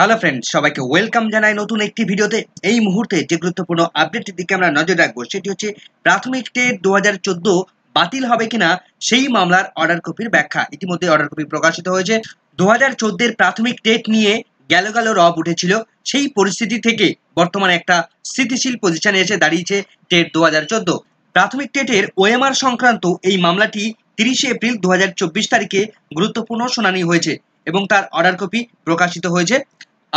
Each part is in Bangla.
হ্যালো ফ্রেন্ডস, সবাইকে ওয়েলকাম জানাই নতুন একটি ভিডিওতে। এই মুহূর্তে যে গুরুত্বপূর্ণ আপডেটের দিকে আমরা নজর রাখবো সেটি হচ্ছে প্রাথমিক টেট 2014 বাতিল হবে কিনা সেই মামলার অর্ডার কপির ব্যাখ্যা। ইতিমধ্যে অর্ডার কপি প্রকাশিত হয়েছে। 2014 প্রাথমিক টেট নিয়ে গেল রব উঠেছিল, সেই পরিস্থিতি থেকে বর্তমানে একটা স্থিতিশীল পজিশনে এসে দাঁড়িয়েছে টেট 2014। প্রাথমিক টেটের ওএমআর সংক্রান্ত এই মামলাটি 30 এপ্রিল 2024 তারিখে গুরুত্বপূর্ণ শুনানি হয়েছে এবং তার অর্ডার কপি প্রকাশিত হয়েছে।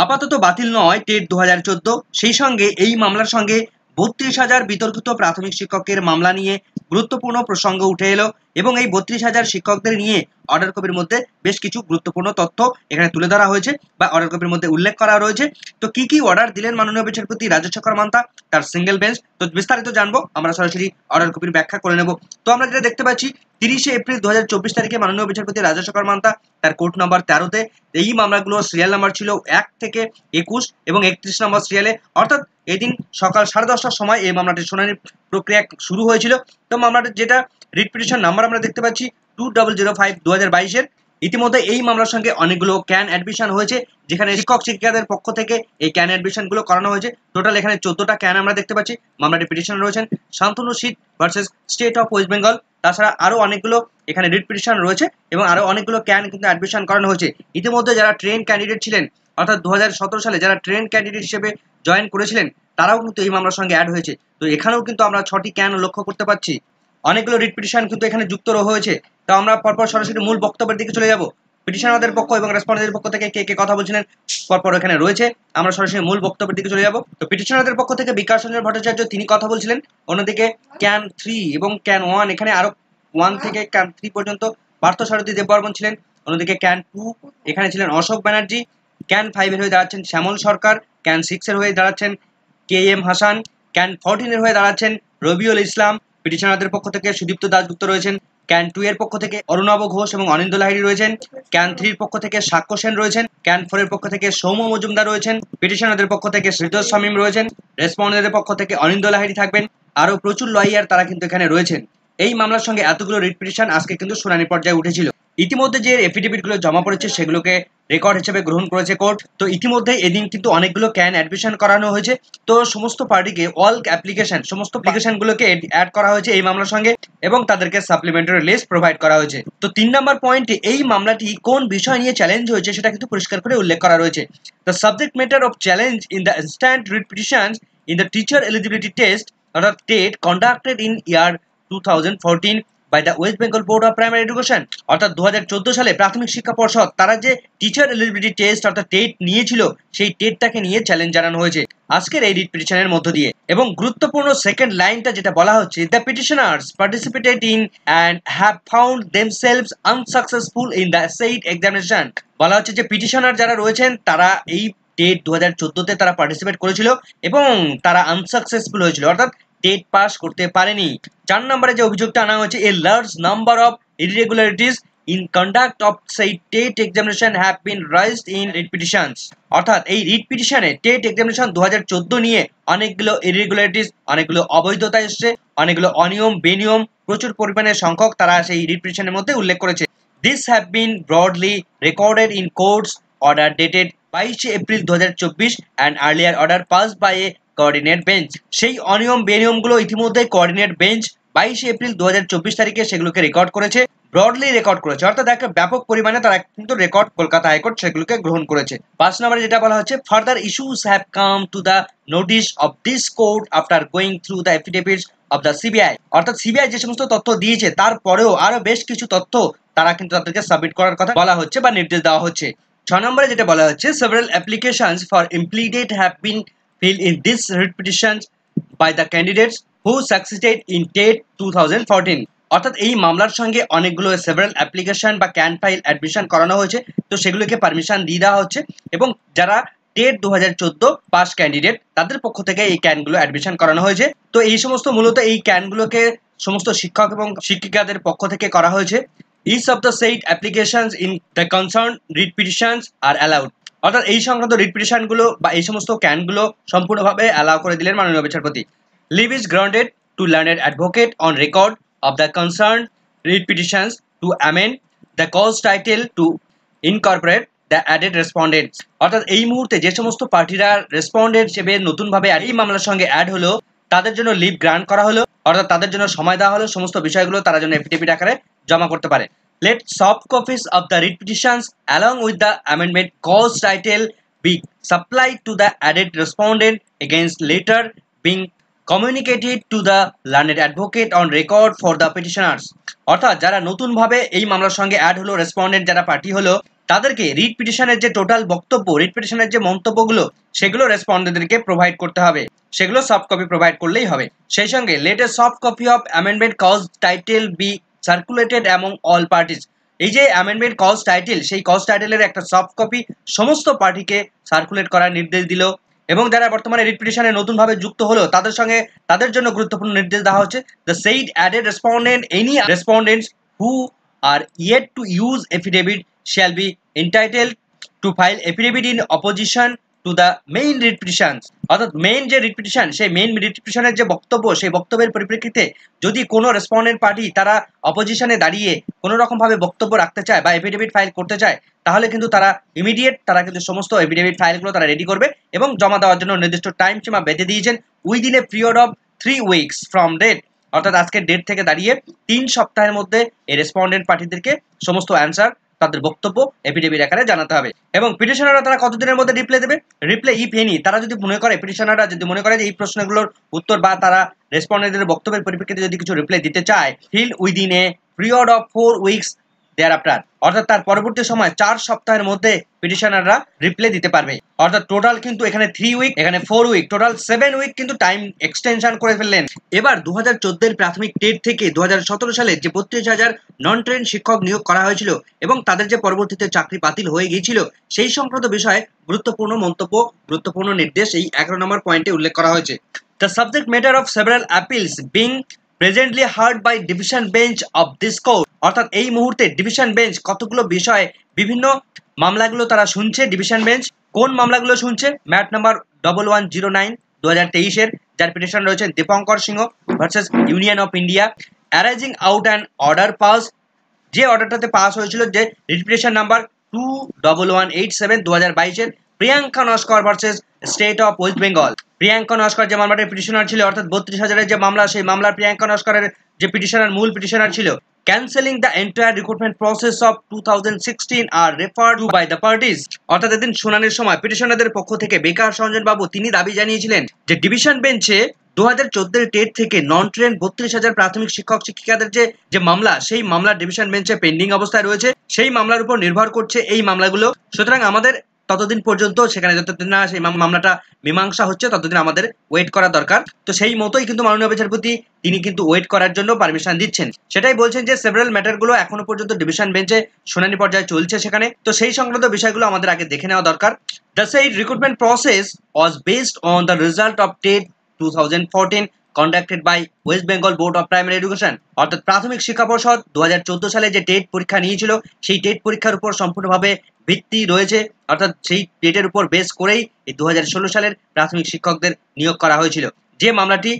আপাতত বাতিল নয় টেট 2014, সেই সঙ্গে এই মামলার সঙ্গে 32,000 বিতর্কিত প্রাথমিক শিক্ষকের মামলা নিয়ে গুরুত্বপূর্ণ প্রসঙ্গ উঠে এলো এবং এই 32,000 শিক্ষকদের নিয়ে অর্ডার কপির মধ্যে বেশ কিছু গুরুত্বপূর্ণ তথ্য এখানে তুলে ধরা হয়েছে বা অর্ডার কপির মধ্যে উল্লেখ করা রয়েছে। তো কি কি অর্ডার দিলেন মাননীয় বিচারপতি রাজশেখর মান্তা, তার সিঙ্গেল বেঞ্চ, তো বিস্তারিত জানবো। আমরা সরাসরি অর্ডার কপির ব্যাখ্যা করে নেব। তো আমরা যেটা দেখতে পাচ্ছি, 30 এপ্রিল 2024 তারিখে মাননীয় বিচারপতি রাজশেখর মান্তা তার কোর্ট নম্বর 13-তে এই মামলাগুলো সিরিয়াল নাম্বার ছিল 1 থেকে 21 এবং 31 নম্বর সিরিয়ালে, অর্থাৎ এদিন সকাল 10:30টার সময় এই মামলাটির শুনানির প্রক্রিয়া শুরু হয়েছিল। তো মামলাটির যেটা রিট পিটিশন নাম্বার আমরা দেখতে পাচ্ছি 2005/2022-এর। ইতিমধ্যে এই মামলার সঙ্গে অনেকগুলো ক্যান অ্যাডমিশন হয়েছে, যেখানে শিক্ষক শিক্ষিকাদের পক্ষ থেকে এই ক্যান অ্যাডমিশনগুলো করানো হয়েছে। টোটাল এখানে 14টা ক্যান আমরা দেখতে পাচ্ছি। মামলাটির পিটিশন রয়েছেন শান্তনু শীত versus state of West Bengal. তাছাড়া আরও অনেকগুলো এখানে রিট পিটিশন রয়েছে এবং আরও অনেকগুলো ক্যান কিন্তু অ্যাডমিশন করানো হয়েছে। ইতিমধ্যে যারা ট্রেন ক্যান্ডিডেট ছিলেন, অর্থাৎ 2017 সালে যারা ট্রেন ক্যান্ডিডেট হিসেবে জয়েন করেছিলেন, তারাও কিন্তু এই মামলার সঙ্গে অ্যাড হয়েছে। তো এখানেও কিন্তু আমরা 6টি ক্যান লক্ষ্য করতে পারছি। অনেকগুলো রিট পিটিশন কিন্তু এখানে যুক্ত হয়েছে। তো আমরা পরপর সরাসরি মূল বক্তব্যের দিকে চলে যাব। পিটিশনারদের পক্ষ এবং রেসপন্ডেন্টের পক্ষ থেকে কে কে কথা বলছিলেন পরপর এখানে রয়েছে। আমরা সরাসরি মূল বক্তব্যের দিকে চলে যাব। তো পিটিশনারদের পক্ষ থেকে বিকাশ রঞ্জন ভট্টাচার্য তিনি কথা বলছিলেন। অন্যদিকে ক্যান 3 এবং ক্যান 1, এখানে আরো 1 থেকে ক্যান 3 পর্যন্ত পার্থসারথী দেববর্মন ছিলেন। অন্যদিকে ক্যান 2 এখানে ছিলেন অশোক ব্যানার্জি। ক্যান 5 এর হয়ে দাঁড়াচ্ছেন শ্যামল সরকার। ক্যান 6 এর হয়ে দাঁড়াচ্ছেন KM হাসান। ক্যান 14 এর হয়ে দাঁড়াচ্ছেন রবিউল ইসলাম। পিটিশনারদের পক্ষ থেকে সুদীপ্ত দাশগুপ্ত রয়েছেন। ক্যান 2 এর পক্ষ থেকে অরুণাভ ঘোষ এবং অনিন্দ্য লাহিড়ী রয়েছেন। ক্যান 3 এর পক্ষ থেকে সাক্ষ্য সেন রয়েছেন। ক্যান 4 এর পক্ষ থেকে সৌম্য মজুমদার রয়েছেন। পিটিশনারদের পক্ষ থেকে শ্রীতোষ শামীম রয়েছেন। রেসপন্ডেন্টদের পক্ষ থেকে অনিন্দ্য লাহিড়ী থাকবেন। আরও প্রচুর লয়ার তারা কিন্তু এখানে রয়েছেন। এই মামলার সঙ্গে এতগুলো রিট পিটিশন আজকে কিন্তু শুনানি পর্যায়ে উঠেছিল। ইতিমধ্যে যে এফিডেভিটগুলো জমা পড়েছে সেগুলোকে রেকর্ড হিসেবে গ্রহণ করেছে কোর্ট। তো ইতিমধ্যে এদিন কিন্তু অনেকগুলো ক্যান অ্যাডমিশন করানো হয়েছে। তো সমস্ত পার্টিকে অল অ্যাপ্লিকেশন সমস্ত অ্যাপ্লিকেশনগুলোকে অ্যাড করা হয়েছে এই মামলার সঙ্গে এবং তাদেরকে সাপ্লিমেন্টারি লিস্ট প্রোভাইড করা হয়েছে। তো 3 নম্বর পয়েন্টে এই মামলাটি কোন বিষয় নিয়ে চ্যালেঞ্জ হয়েছে সেটা কিন্তু পরিষ্কার করে উল্লেখ করা রয়েছে। The subject matter of challenge in the instant writ petitions in the teacher eligibility test অর্থাৎ TET conducted in year 2014 by the West Bengal board of primary education, অর্থাৎ 2014 সালে প্রাথমিক শিক্ষা পর্ষদ তারা যে টিচার এলিজিবিলিটি টেস্ট অর্থাৎ টেট নিয়েছিল, সেই টেটটাকে নিয়ে চ্যালেঞ্জ জানানো হয়েছে আজকের এই রিট পিটিশনের মধ্য দিয়ে। এবং গুরুত্বপূর্ণ সেকেন্ড লাইনটা যেটা বলা হচ্ছে, the petitioners participated in and have found themselves unsuccessful in the said examination. বলা হচ্ছে যে পিটিশনার যারা রয়েছেন তারা এই টেট 2014-তে তারা পার্টিসিপেট করেছিল এবং তারা আনসাকসেসফুল হয়েছিল, অর্থাৎ টেট পাস করতে পারেনি। 4 নম্বরে যে অভিযোগটা আনা হয়েছে, a large number of irregularities in conduct of সেই TET examination have been raised in writ petitions, অর্থাৎ এই রিট পিটিশনে টেট এক্সামিনেশন 2014 নিয়ে অনেকগুলো ইরেগুলারিটিস, অনেকগুলো অবৈধতা এসছে, অনেকগুলো অনিয়ম বেনিয়ম প্রচুর পরিমাণে সংখ্যক তারা সেই রিট পিটিশনের মধ্যে উল্লেখ করেছে। This have been broadly recorded in courts order dated 22 April 2024 and earlier order pass by a coordinate bench. সেই অনিয়ম বেনিয়মগুলো ইতিমধ্যে কোঅর্ডিনেট বেঞ্চ 22 এপ্রিল 2024 তারিখে সেগুলোকে রেকর্ড করেছে, ব্রডলি রেকর্ড করেছে, অর্থাৎ একটা ব্যাপক পরিমাণে তারা কিন্তু রেকর্ড কলকাতা হাইকোর্ট সেগুলোকে গ্রহণ করেছে। 5 নম্বরে যেটা বলা হচ্ছে, further issues have come to the notice of this court after going through the affidavits of the CBI, অর্থাৎ সিবিআই যে সমস্ত তথ্য দিয়েছে তারপরেও আরো বেশ কিছু তথ্য তারা কিন্তু তাদেরকে সাবমিট করার কথা বলা হচ্ছে বা নির্দেশ দেওয়া হচ্ছে। 6 নম্বরে যেটা বলা হচ্ছে, several applications for impleaded have been filled in this writ petitions by the candidates who succeeded in TET 2014, অর্থাৎ এই মামলার সঙ্গে অনেকগুলো সেভারাল অ্যাপ্লিকেশন বা ক্যান ফাইল অ্যাডমিশন করানো হয়েছে। তো সেগুলোকে পারমিশন দিয়ে দেওয়া হচ্ছে এবং যারা টেট 2014 পাস ক্যান্ডিডেট তাদের পক্ষ থেকে এই ক্যানগুলো অ্যাডমিশন করানো হয়েছে। তো এই সমস্ত মূলত এই ক্যানগুলোকে সমস্ত শিক্ষক এবং শিক্ষিকাদের পক্ষ থেকে করা হয়েছে। Each of the said applications in the concerned writ petitions are allowed, অর্থাৎ এই সংক্রান্ত রিট পিটিশনগুলো বা এই সমস্ত ক্যানগুলো সম্পূর্ণভাবে অ্যালাউ করে দিলেন মাননীয় বিচারপতি। Leave is granted to learned advocate on record of the concern writ petitions to amend the cause title to incorporate the added respondents. অর্থাৎ এই মুহূর্তে যে সমস্ত পার্টিরা রেসপন্ডেন্ট হিসেবে নতুনভাবে এই মামলার সঙ্গে অ্যাড হলো তাদের জন্য লিভ গ্রান্ট করা হলো, অর্থাৎ তাদের জন্য সময় দেওয়া হলো সমস্ত বিষয়গুলো তারা যেন এফিডেভিট আকারে জমা করতে পারে। Let soft copies of the writ petitions along with the amendment cause title be supplied to the added respondent against later being communicated to the learned advocate on record for the petitioners। অর্থাৎ যারা নতুনভাবে এই মামলার সঙ্গে অ্যাড হলো, রেসপন্ডেন্ট যারা পার্টি হলো, তাদেরকে রিট পিটিশনের যে টোটাল বক্তব্য, রিট পিটিশনের যে মন্তব্যগুলো, সেগুলো রেসপন্ডেন্টদেরকে প্রোভাইড করতে হবে, সেগুলো সফট কপি প্রোভাইড করলেই হবে। সেই সঙ্গে let a soft copy of amendment cause title be circulated among all parties. এই যে অ্যামেন্ডমেন্ট কজ টাইটেল, সেই কজ টাইটেলের একটা সফট কপি সমস্ত পার্টিকে সার্কুলেট করার নির্দেশ দিল। এবং যারা বর্তমানে রিট পিটিশনে নতুনভাবে যুক্ত হলো তাদের জন্য গুরুত্বপূর্ণ নির্দেশ দেওয়া হচ্ছে, the said added respondent any respondents who R yet to use affidavit shall be entitled two file affidavit in opposition to the main writ petition. অর্থাৎ মেইন যে রিট পিটিশন, সেই মেইন রিট পিটিশনের যে বক্তব্য, সেই বক্তব্যের পরিপ্রেক্ষিতে যদি কোনো রেসপন্ডেন্ট পার্টি তারা অপোজিশনে দাঁড়িয়ে কোনো রকমভাবে বক্তব্য রাখতে চায় বা এফিডেভিট ফাইল করতে চায়, তাহলে কিন্তু তারা ইমিডিয়েট কিন্তু সমস্ত এফিডেভিট ফাইলগুলো তারা রেডি করবে এবং জমা দেওয়ার জন্য নির্দিষ্ট টাইম সীমা বেঁধে দিয়েছেন within a period of 3 weeks from date. অর্থাৎ আজকের ডেট থেকে দাঁড়িয়ে 3 সপ্তাহের মধ্যে এই রেসপন্ডেন্ট পার্টিদেরকে সমস্ত অ্যান্সার, তাদের বক্তব্য এফিডেভিট আকারে জানাতে হবে। এবং পিটিশনাররা তারা কতদিনের মধ্যে রিপ্লাই দেবে? রিপ্লাই ইফ এনি, তারা যদি মনে করে, পিটিশনাররা যদি মনে করে যে এই প্রশ্নগুলোর উত্তর বা তারা রেসপন্ডেন্টের বক্তব্যের পরিপ্রেক্ষিতে যদি কিছু রিপ্লাই দিতে চায়, file within a period of 4 weeks thereafter, অর্থাৎ তার পরবর্তী সময় 4 সপ্তাহের মধ্যে পিটিশনাররা রিপ্লাই দিতে পারবে। অর্থাৎ টোটাল কিন্তু এখানে 3 উইক, এখানে 4 উইক, টোটাল 7 উইক কিন্তু টাইম এক্সটেনশন করে ফেললেন। এবার 2014 এর প্রাথমিক টেট থেকে 2017 সালে যে 32,000 নন ট্রেন শিক্ষক নিয়োগ করা হয়েছিল এবং তাদের যে পরবর্তীতে চাকরি বাতিল হয়ে গিয়েছিল, সেই সংক্রান্ত বিষয়ে গুরুত্বপূর্ণ মন্তব্য, গুরুত্বপূর্ণ নির্দেশ এই 11 নম্বর পয়েন্টে উল্লেখ করা হয়েছে। The subject matter of several appeals being presently heard by division bench of this court. অর্থাৎ এই মুহূর্তে ডিভিশন বেঞ্চ কতগুলো বিষয়ে বিভিন্ন মামলাগুলো তারা শুনছে। ডিভিশন বেঞ্চ কোন মামলাগুলো শুনছে? ম্যাট নাম্বার 1109 2023 এর, যার পিটিশন রয়েছে Dipankar Singh versus union of India, arising out an order pass, যে অর্ডারটাতে পাস হয়েছিল, যে রিপিটিশন নাম্বার 21187 2022 এর, Priyanka Naskar versus state of West Bengal. Priyanka Naskar যে মামলাটির পিটিশনার ছিল, অর্থাৎ 32,000 যে মামলা, সেই মামলার প্রিয়াঙ্কা নস্করের যে পিটিশনার, মূল পিটিশনার ছিল, cancelling the entire recruitment process of 2016 are referred to by the parties. অর্থাৎ এদিন শুনানির সময় পিটিশনারদের পক্ষ থেকে বেকার সঞ্জন বাবু তিনি দাবি জানিয়েছিলেন যে ডিভিশন বেঞ্চে 2014 টেট থেকে নন ট্রেন 32,000 প্রাথমিক শিক্ষক শিক্ষিকাদের যে মামলা, সেই মামলা ডিভিশন বেঞ্চে পেন্ডিং অবস্থায় রয়েছে, সেই মামলার উপর নির্ভর করছে এই মামলাগুলো। সুতরাং আমাদের ততদিন পর্যন্ত, সেখানে যতদিন না সেই মামলাটা মীমাংসা হচ্ছে, ততদিন আমাদের ওয়েট করা দরকার। তো সেই মতোই কিন্তু মাননীয় বিচারপতি তিনি কিন্তু ওয়েট করার জন্য পারমিশন দিচ্ছেন। সেটাই বলছেন যে সেভারাল ম্যাটারগুলো এখনো পর্যন্ত ডিভিশন বেঞ্চে শুনানি পর্যায়ে চলছে সেখানে, তো সেই সংক্রান্ত বিষয়গুলো আমাদের আগে দেখে নেওয়া দরকার। দ্য সেই recruitment process was based on the result of TET 2014 conducted by West Bengal board of primary education. অর্থাৎ প্রাথমিক শিক্ষা পর্ষদ 2014 সালে যে টেট পরীক্ষা নিয়েছিল, সেই টেট পরীক্ষার উপর সম্পূর্ণভাবে ভিত্তি রয়েছে। অর্থাৎ সেই টেটের উপর বেস করেই এই 2016 সালের প্রাথমিক শিক্ষকদের নিয়োগ করা হয়েছিল। যে মামলাটি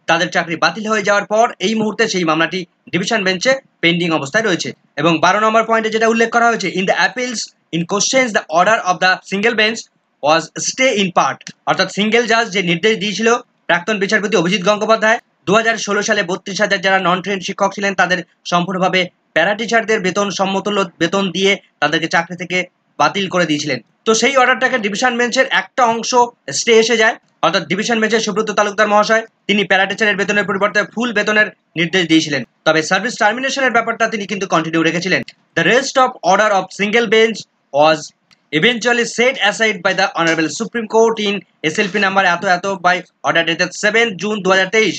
তাদের চাকরি বাতিল হয়ে যাওয়ার পর এই মুহূর্তে সেই মামলাটি ডিভিশন বেঞ্চে পেন্ডিং অবস্থায় রয়েছে। এবং 12 নম্বর পয়েন্টে যেটা উল্লেখ করা হয়েছে, in the appeals in questions the order of the single bench was stay in part. অর্থাৎ সিঙ্গেল জাজ যে নির্দেশ দিয়েছিল প্রাক্তন বিচারপতি অভিজিৎ গঙ্গোপাধ্যায়, 2016 সালে 32,000 যারা নন ট্রেন শিক্ষক ছিলেন তাদের সম্পূর্ণভাবে প্যারা টিচারদের বেতন সমতুল্য বেতন দিয়ে তাদেরকে চাকরি থেকে বাতিল করে দিয়েছিলেন। তো সেই অর্ডারটাকে ডিভিশন বেঞ্চের একটা অংশ স্টে এসে যায়। অর্থাৎ ডিভিশন বেঞ্চের সুব্রত তালুকদার মহাশয় তিনি প্যারা টিচারের বেতনের পরিবর্তে ফুল বেতনের নির্দেশ দিয়েছিলেন, তবে সার্ভিস টার্মিনেশনের ব্যাপারটা তিনি কিন্তু কন্টিনিউ রেখেছিলেন। The rest of order of single bench was eventually set aside by the Honorable Supreme Court in SLP number এত by order dated 7 June 2023।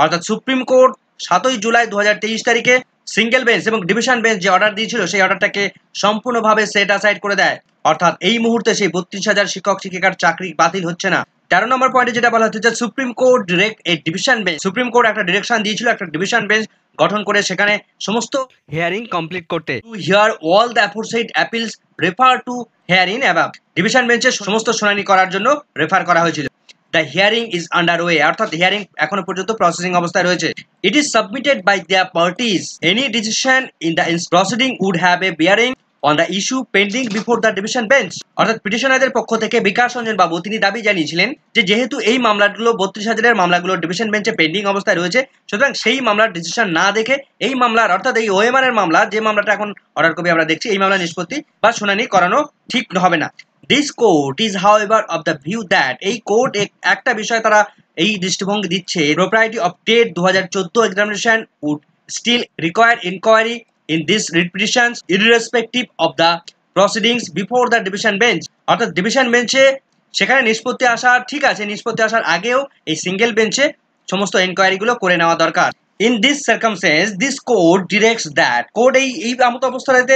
অর্থাৎ সুপ্রিম কোর্ট 7 জুলাই 2023 তারিখে সিঙ্গেল বেঞ্চ এবং ডিভিশন বেঞ্চ যে অর্ডার দিয়েছিল সেই অর্ডারটাকে সম্পূর্ণভাবে সেট অ্যাসাইড করে দেয়। অর্থাৎ এই মুহূর্তে সেই 32,000 শিক্ষক শিক্ষিকার চাকরি বাতিল হচ্ছে না। 13 নম্বর পয়েন্টে যেটা বলা হচ্ছে যে supreme court direct a division bench, supreme court একটা ডিরেকশন দিয়েছিল একটা ডিভিশন বেঞ্চ গঠন করে সেখানে সমস্ত হিয়ারিং কমপ্লিট করতে। To hear all the aforesaid appeals refer to hearing above. Division বেঞ্চে সমস্ত শুনানি করার জন্য রেফার করা হয়েছিল। The hearing is under way, অর্থাৎ হিয়ারিং এখনো পর্যন্ত প্রসেসিং অবস্থায় রয়েছে। It is submitted by their parties, any decision in the proceeding would have A bearing on the issue pending before the division bench. অর্থাৎ পিটিশনারদের পক্ষ থেকে বিকাশ রঞ্জন বাবু তিনি দাবি জানিয়েছিলেন যে যেহেতু এই মামলাগুলো 32,000-এর মামলাগুলো ডিভিশন বেঞ্চে পেন্ডিং অবস্থায় রয়েছে, সুতরাং সেই মামলার ডিসিশন না দেখে এই মামলার অর্থাৎ এই ওএমআর এর মামলা, যে মামলাটা এখন অর্ডার কপি আমরা দেখছি, এই মামলা নিষ্পত্তি বা শুনানি করানো ঠিক হবে না। This court is however of the view that, এই কোর্ট একটা বিষয় তারা এই দৃষ্টিভঙ্গি দিচ্ছে, propriety of TET 2014 examination would still require inquiry in this writ petitions irrespective of the proceedings before the division bench। অর্থাৎ ডিভিশন বেঞ্চে সেখানে নিষ্পত্তি আসা ঠিক আছে, নিষ্পত্তি আসার আগেও এই সিঙ্গেল বেঞ্চে সমস্ত এনকোয়ারিগুলো করে নেওয়া দরকার। In this circumstance this court directs that, court এই আমত অবস্থাতে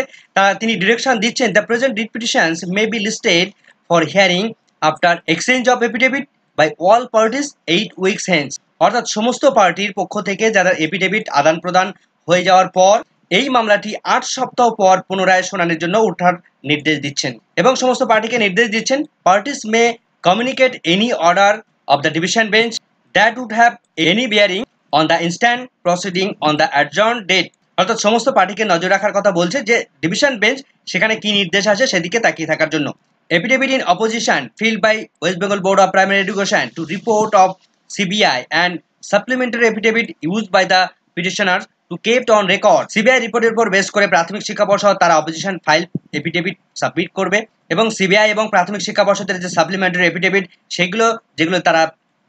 তিনি ডিরেকশন দিচ্ছেন, the present writ petitions may be listed for hearing after exchange of affidavit by all parties 8 weeks hence. অর্থাৎ সমস্ত পার্টির পক্ষ থেকে যারা এফিডেভিট আদান প্রদান হয়ে যাওয়ার পর এই মামলাটি 8 সপ্তাহ পর পুনরায় শুনানির জন্য ওঠার নির্দেশ দিচ্ছেন এবং সমস্ত পার্টিকে নির্দেশ দিচ্ছেন, parties may communicate any order of the division bench that would have any bearing on the instant proceeding on the adjourn date. অর্থাৎ সমস্ত পার্টিকে নজর রাখার কথা বলছে যে ডিভিশন বেঞ্চ সেখানে কি নির্দেশ আছে সেদিকে তাকিয়ে থাকার জন্য। Affidavit in opposition filed by West Bengal board of primary Education to report of CBI and supplementary affidavit used by the petitioners to kept on record. CBI রিপোর্টের উপর বেস করে প্রাথমিক শিক্ষা পর্ষদ তারা অপোজিশন ফাইল এফিডেভিট সাবমিট করবে এবং সিবিআই এবং প্রাথমিক শিক্ষা পর্ষদের যে সাপ্লিমেন্টারি এফিডেভিট সেগুলো যেগুলো তারা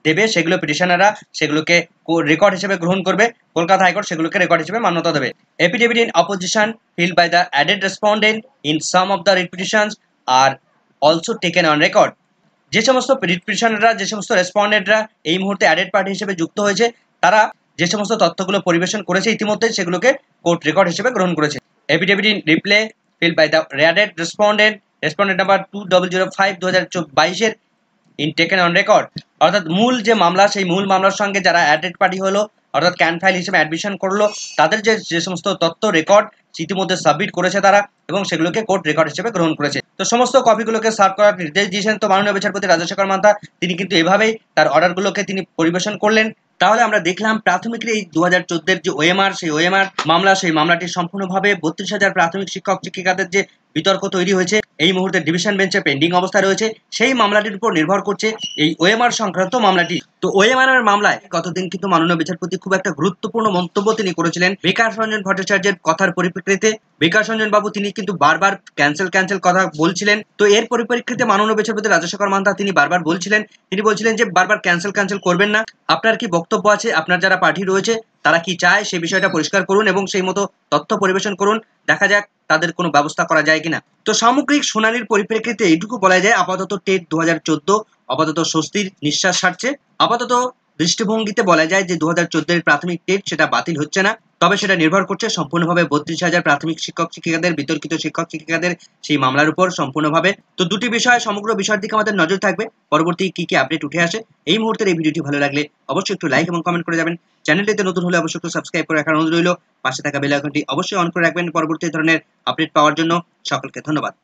দেবে সেগুলো পিটিশনাররা সেগুলোকে রেকর্ড হিসেবে গ্রহণ করবে, কলকাতা হাইকোর্ট সেগুলোকে রেকর্ড হিসেবে মান্যতা দেবে। Affidavit in opposition filed by the added respondent in some of the writ petitions are also taken on record. যে সমস্ত রিট পিটিশনাররা, যে সমস্ত রেসপন্ডেন্টরা এই মুহূর্তে অ্যাডেড পার্টি হিসেবে যুক্ত হয়েছে, তারা যে সমস্ত তথ্যগুলো পরিবেশন করেছে ইতিমধ্যে সেগুলোকে কোর্ট রেকর্ড হিসেবে গ্রহণ করেছে। Affidavit in reply filed by the added respondent number 2005/2022 in taken on record. অর্থাৎ মূল যে মামলা সেই মূল মামলার সঙ্গে যারা অ্যাডেড পার্টি হলো অর্থাৎ ক্যান ফাইল হিসেবে অ্যাডমিশন করলো, তাদের যে সমস্ত তথ্য রেকর্ড ইতিমধ্যে সাবমিট করেছে তারা এবং সেগুলোকে কোর্ট রেকর্ড হিসেবে গ্রহণ করেছে। তো সমস্ত কপিগুলোকে সার্ভ করার নির্দেশ দিয়েছেন। তো মাননীয় বিচারপতি রাজশেখর মান্তা তিনি কিন্তু এভাবেই তার অর্ডারগুলোকে তিনি পরিবেশন করলেন। তাহলে আমরা দেখলাম প্রাথমিকের এই 2014-এর যে ওএমআর, সেই ওএমআর মামলা, সেই মামলাটি সম্পূর্ণভাবে 32,000 প্রাথমিক শিক্ষক শিক্ষিকাদের যে বিতর্ক তৈরি হয়েছে এই মুহূর্তে ডিভিশন বেঞ্চে পেন্ডিং অবস্থায় রয়েছে, সেই মামলাটির উপর নির্ভর করছে এই ওএমআর সংক্রান্ত মামলাটি। তো ওএমআর এর মামলায় গতদিন কিন্তু মাননীয় বিচারপতি খুব একটা গুরুত্বপূর্ণ মন্তব্য তিনি করেছিলেন বিকাশ রঞ্জন ভট্টাচার্যের কথার পরিপ্রেক্ষিতে। বিকাশ রঞ্জন বাবু তিনি কিন্তু বারবার ক্যান্সেল কথা বলছিলেন। তো এর পরিপ্রেক্ষিতে মাননীয় বিচারপতি রাজশেখর মান্তা তিনি বারবার বলছিলেন যে বারবার ক্যান্সেল করবেন না, আপনার কি বক্তব্য আছে, আপনার যারা পার্টি রয়েছে তারা কি চায় সেই বিষয়টা পরিষ্কার করুন এবং সেই মতো তথ্য পরিবেশন করুন, দেখা যাক তাদের কোনো ব্যবস্থা করা যায় কিনা। তো সামগ্রিক শুনানির পরিপ্রেক্ষিতে এইটুকু বলা যায় আপাতত টেট 2014 আপাতত স্বস্তির নিঃশ্বাস ছাড়ছে। আপাতত দৃষ্টিভঙ্গিতে বলা যায় যে 2014-এর প্রাথমিক টেট সেটা বাতিল হচ্ছে না, তবে সেটা নির্ভর করছে সম্পূর্ণভাবে 32,000 প্রাথমিক শিক্ষক শিক্ষিকাদের বিতর্কিত শিক্ষক শিক্ষিকাদের সেই মামলার উপর সম্পূর্ণভাবে। তো দুটি বিষয়, সমগ্র বিষয়ের দিকে আমাদের নজর থাকবে, পরবর্তী কি কি আপডেট উঠে আসে। এই মুহূর্তের এই ভিডিওটি ভালো লাগলে অবশ্যই একটু লাইক এবং কমেন্ট করে যাবেন। চ্যানেলটিতে নতুন হলে অবশ্যই একটু সাবস্ক্রাইব করে রাখার অনুরোধ রইল। পাশে থাকা বেল আইকনটি অবশ্যই অন করে রাখবেন পরবর্তী ধরনের আপডেট পাওয়ার জন্য। সকলকে ধন্যবাদ।